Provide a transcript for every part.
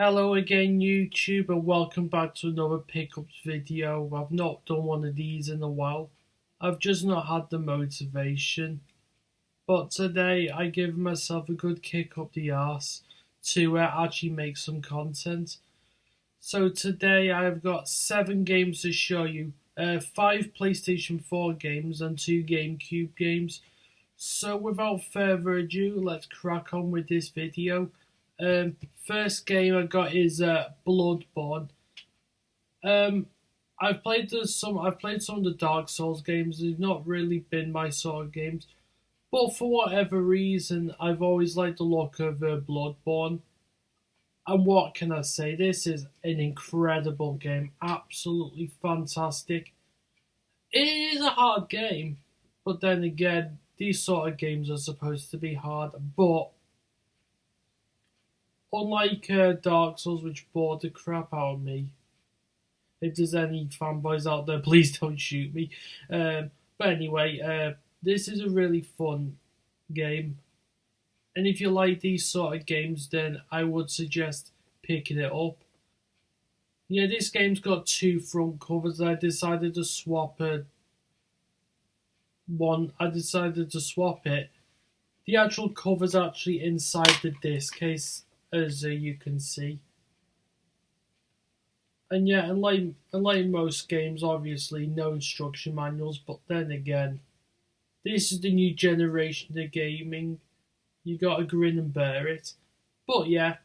Hello again YouTube and welcome back to another pickups video. I've not done one of these in a while. I've just not had the motivation. But today I give myself a good kick up the arse to actually make some content. So today I've got 7 games to show you. 5 PlayStation 4 games and 2 GameCube games. So without further ado, let's crack on with this video. First game I got is Bloodborne. I've played some of the Dark Souls games. They've not really been my sort of games, but for whatever reason, I've always liked the look of Bloodborne. And what can I say? This is an incredible game, absolutely fantastic. It is a hard game, but then again, these sort of games are supposed to be hard, but unlike Dark Souls, which bored the crap out of me. If there's any fanboys out there, please don't shoot me. But anyway, this is a really fun game. And if you like these sort of games, then I would suggest picking it up. Yeah, this game's got 2 front covers. I decided to swap it. The actual cover's actually inside the disc case, as you can see. And yeah, unlike most games, obviously no instruction manuals, but then again, this is the new generation of gaming. You gotta grin and bear it. But yeah,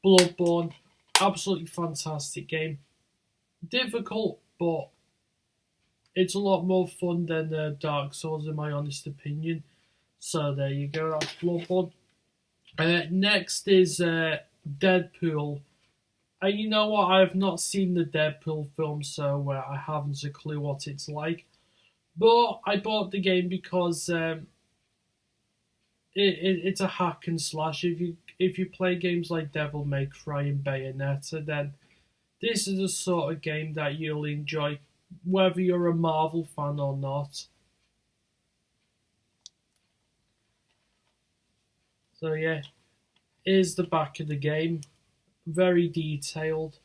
Bloodborne, absolutely fantastic game. Difficult, but it's a lot more fun than Dark Souls in my honest opinion. So there you go, that's Bloodborne. Next is Deadpool. And you know what? I have not seen the Deadpool film, so I haven't a clue what it's like. But I bought the game because it's a hack and slash. If you play games like Devil May Cry and Bayonetta, then this is the sort of game that you'll enjoy, whether you're a Marvel fan or not. So yeah, here's the back of the game. Very detailed.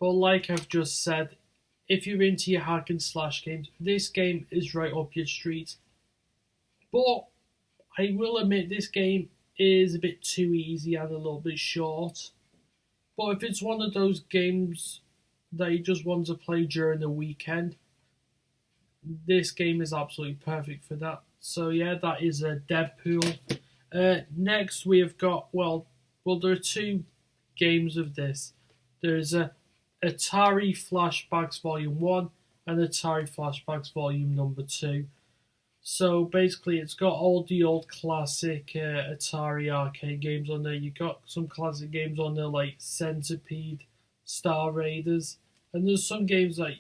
But like I've just said, if you're into your hack and slash games, this game is right up your street. But I will admit this game is a bit too easy and a little bit short. But if it's one of those games that you just want to play during the weekend, this game is absolutely perfect for that. So yeah, that is Deadpool. Next we have got, well, there are 2 games of this. There's Atari Flashbacks Volume 1 and Atari Flashbacks Volume number 2. So basically it's got all the old classic Atari arcade games on there. You got some classic games on there like Centipede, Star Raiders, and there's some games that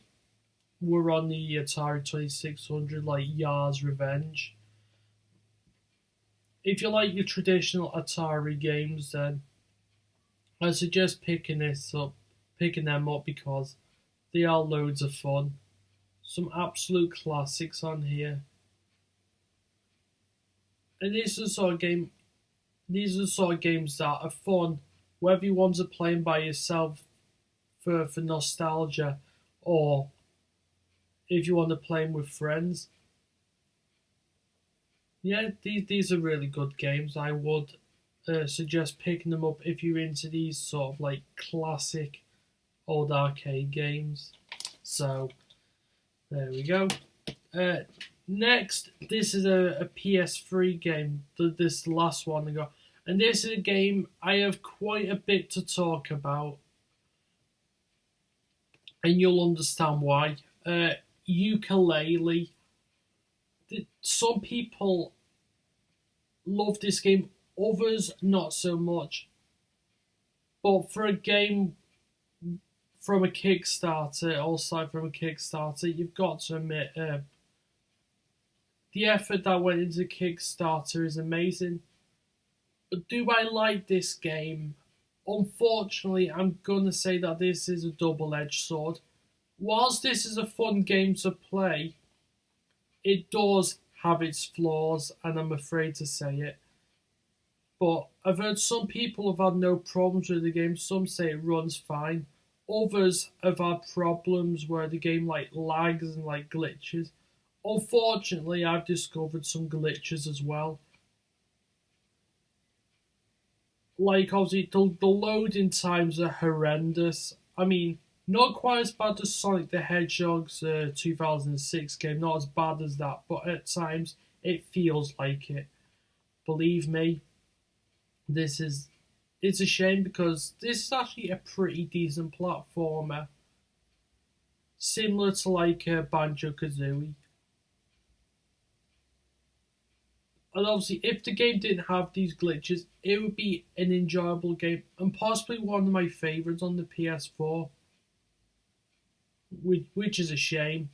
were on the Atari 2600 like Yar's Revenge. If you like your traditional Atari games, then I suggest picking them up because they are loads of fun. Some absolute classics on here. And these are the sort of games that are fun, whether you want to play them by yourself for nostalgia, or if you want to play them with friends. Yeah, these are really good games. I would suggest picking them up if you're into these sort of like classic old arcade games. So there we go. Next, this is a PS3 game. This last one I got, and this is a game I have quite a bit to talk about, and you'll understand why. Ukulele. Some people love this game, others not so much. But for a game from a Kickstarter, you've got to admit the effort that went into Kickstarter is amazing. But do I like this game? Unfortunately, I'm going to say that this is a double-edged sword. Whilst this is a fun game to play, it does have its flaws, and I'm afraid to say it. But I've heard some people have had no problems with the game. Some say it runs fine. Others have had problems where the game like lags and like glitches. Unfortunately, I've discovered some glitches as well. Like obviously the loading times are horrendous. I mean, not quite as bad as Sonic the Hedgehog's 2006 game, not as bad as that, but at times it feels like it. Believe me, this is it's a shame because this is actually a pretty decent platformer, similar to like Banjo Kazooie. And obviously, if the game didn't have these glitches, it would be an enjoyable game and possibly one of my favorites on the PS4, which is a shame.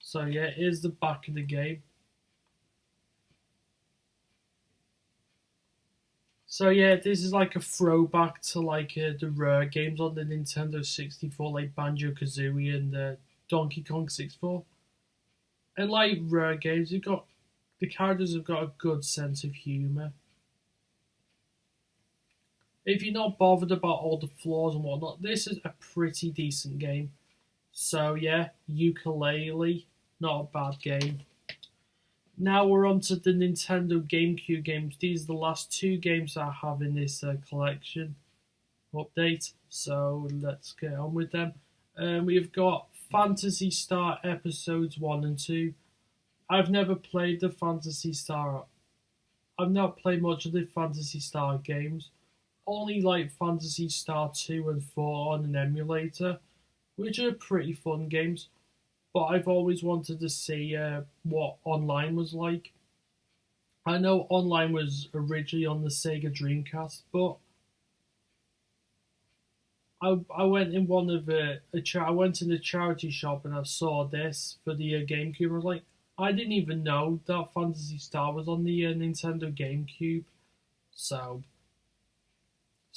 So yeah, here's the back of the game. So yeah, this is like a throwback to like the rare games on the Nintendo 64, like Banjo Kazooie and Donkey Kong 64. And like rare games, the characters have got a good sense of humour. If you're not bothered about all the flaws and whatnot, this is a pretty decent game. So yeah, Ukulele, not a bad game. Now we're on to the Nintendo GameCube games. These are the last two games I have in this collection update. So let's get on with them. We've got Phantasy Star Episodes 1 and 2. I've never played the Phantasy Star. I've not played much of the Phantasy Star games. Only like Phantasy Star 2 and 4 on an emulator, which are pretty fun games. But I've always wanted to see what online was like. I know online was originally on the Sega Dreamcast, but I went in one of I went in a charity shop and I saw this for the GameCube. I was like, I didn't even know that Phantasy Star was on the Nintendo GameCube, so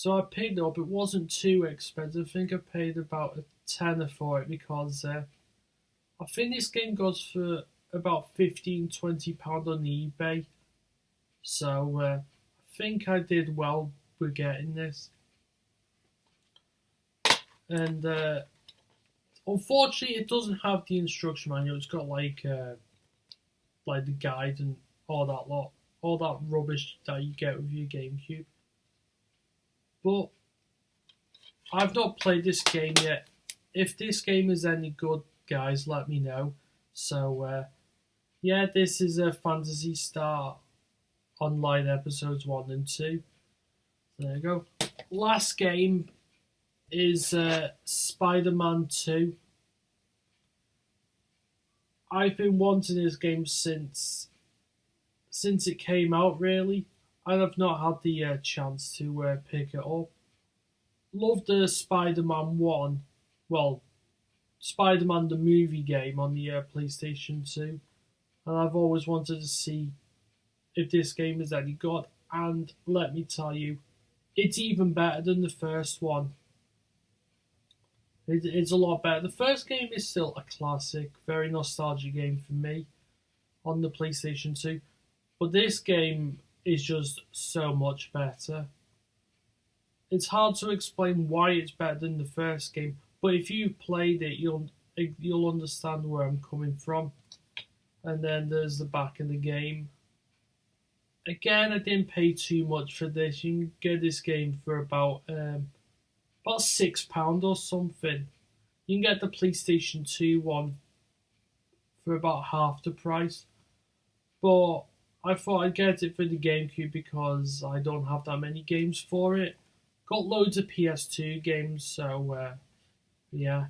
I picked it up. It wasn't too expensive. I think I paid about a tenner for it because I think this game goes for about £15-20 on eBay. So I think I did well with getting this. And unfortunately, it doesn't have the instruction manual. It's got like the guide and all that lot, all that rubbish that you get with your GameCube. But I've not played this game yet. If this game is any good, guys, let me know. So yeah, this is a Phantasy Star Online Episodes 1 and 2. There you go. Last game is SpiderMan 2. I've been wanting this game since it came out, really, and I've not had the chance to pick it up. Loved the Spider-Man 1, well, Spider-Man the movie game on the PlayStation 2, and I've always wanted to see if this game is any good, and let me tell you, it's even better than the first one. It's a lot better. The first game is still a classic, very nostalgic game for me on the PlayStation 2, but this game is just so much better. It's hard to explain why it's better than the first game, but if you played it, you'll understand where I'm coming from. And then there's the back of the game. Again, I didn't pay too much for this. You can get this game for about £6 or something. You can get the PlayStation 2 one for about half the price. But I thought I'd get it for the GameCube because I don't have that many games for it. Got loads of PS2 games, so yeah.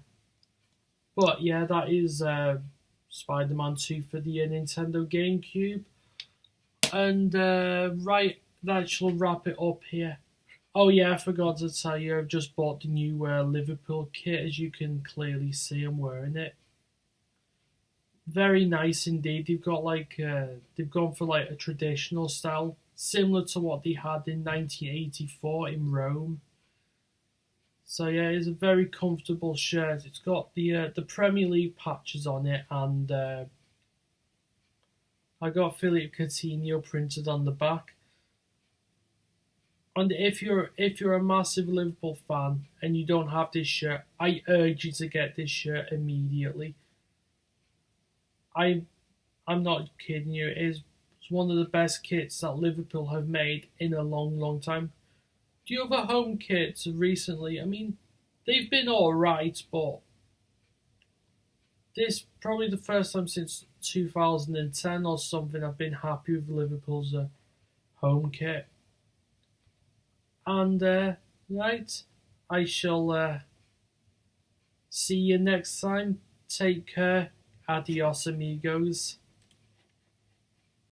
But yeah, that is Spider-Man 2 for the Nintendo GameCube. And right, that shall wrap it up here. Oh yeah, I forgot to tell you, I've just bought the new Liverpool kit. As you can clearly see, I'm wearing it. Very nice indeed. They've got they've gone for like a traditional style, similar to what they had in 1984 in Rome. So yeah, it's a very comfortable shirt. It's got the Premier League patches on it, and I got Philippe Coutinho printed on the back. And if you're a massive Liverpool fan and you don't have this shirt, I urge you to get this shirt immediately. I I'm not kidding you. It's one of the best kits that Liverpool have made in a long, long time. Do you have a home kit recently? I mean, they've been all right, but this probably the first time since 2010 or something I've been happy with Liverpool's home kit. And right, I shall see you next time. Take care. Adios, amigos.